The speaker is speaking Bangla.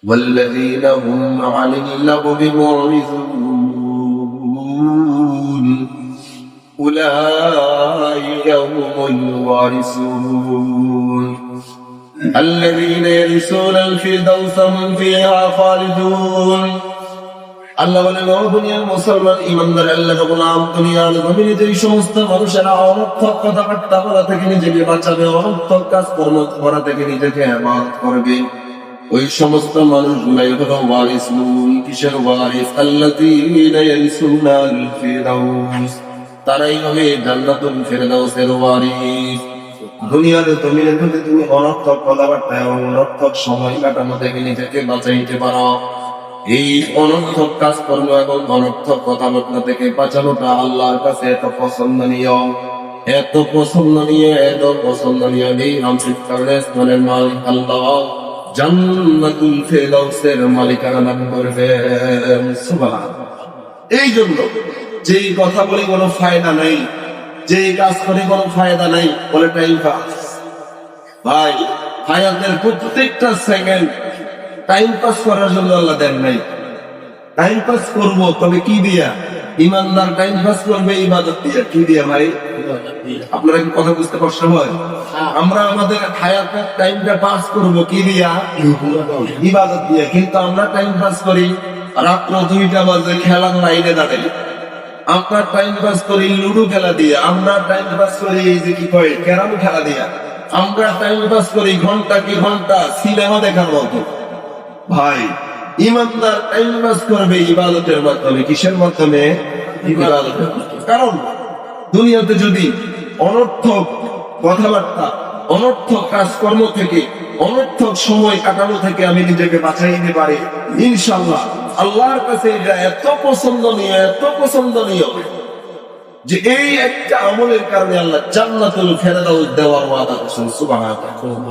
والذين هم عن اللغو معرضون أولئك هم الوارثون الذين يرثون الفردوس هم فيها خالدون আল্লাহ বলেন, ও দুনিয়ার মুসলমান ইমানদার আল্লাহর গোলাম, দুনিয়ার জমিনে যে সমস্ত মানুষেরা অনর্থক কথাবার্তা বলা থেকে নিজেকে বাঁচাবে, অনর্থক কাজকর্ম করা থেকে নিজেকে হেফাজত করবে, ওই সমস্ত মানুষগুলাই হলো ওয়ারিসুন। কিসের ওয়ারিস? আল্লাযীনা ইয়ারসুনাল ফিরদাউস, তারাই হবে জান্নাতুল ফিরদাউসের ওয়ারিস। দুনিয়ার জমিনে যদি তুমি অনর্থক কথাবার্তা এবং অনর্থক সময় কাটানো থেকে নিজেকে বাঁচাইতে পারো, এই অনর্থক কাজকর্ম এবং অনর্থক কথাবার্তা থেকে বাঁচানোটা আল্লাহর কাছে এত পছন্দনীয়, এত পছন্দনীয়, এত পছন্দনীয়। এই রামসিদ্ধানের মালিক আল্লাহ জান্নাতুল ফিরদাউসের মালিকানা দান করবেন। সুবহানাল্লাহ। এই জন্য যেই কথা বলে কোনো ফায়দা নাই, যেই কাজ করে কোনো ফায়দা নাই, বলে টাইম পাস। ভাই, হায়াতের প্রত্যেকটা সেকেন্ড টাইম পাস করার জন্য আল্লাহ দেন নাই। টাইম পাস করবো, তবে কি দিয়া? ইমানদার টাইম পাস করবে ইবাদত দিয়া। কি দিয়া ভাই? আপনারা কি কথা বুঝতে কষ্ট হয়? আমরা আমাদের হায়াতের টাইমটা পাস করবো কি দিয়া? ইবাদত দিয়া। কিন্তু আমরা টাইম পাস করি রাত্র 2টা বাজে খেলার লাইনে দাঁড়াই, আমরা টাইম পাস করি লুডো খেলা দিয়ে, আমরা টাইম পাস করি এই যে কি কয় ক্যারাম খেলা দিয়া, আমরা টাইম পাস করি ঘন্টা কি ঘন্টা সিনেমা দেখার মতো। ভাই, ইমানদার টাইম পাস করবে ইবাদতের মাধ্যমে। কিসের মাধ্যমে? ইবাদতের। কারণ দুনিয়াতে যদি অনর্থক কথাবার্তা, অনর্থক কাজকর্ম থেকে, অনর্থক সময় কাটানো থেকে আমি নিজেকে বাঁচাই দিতে পারি, ইনশাআল্লাহ আল্লাহর কাছে এটা এত পছন্দনীয়, এত পছন্দনীয় যে এই একটা আমলের কারণে আল্লাহ জান্নাতুল ফিরদাউস দেওয়ার ওয়াদা করেছেন। সুবহানাল্লাহ।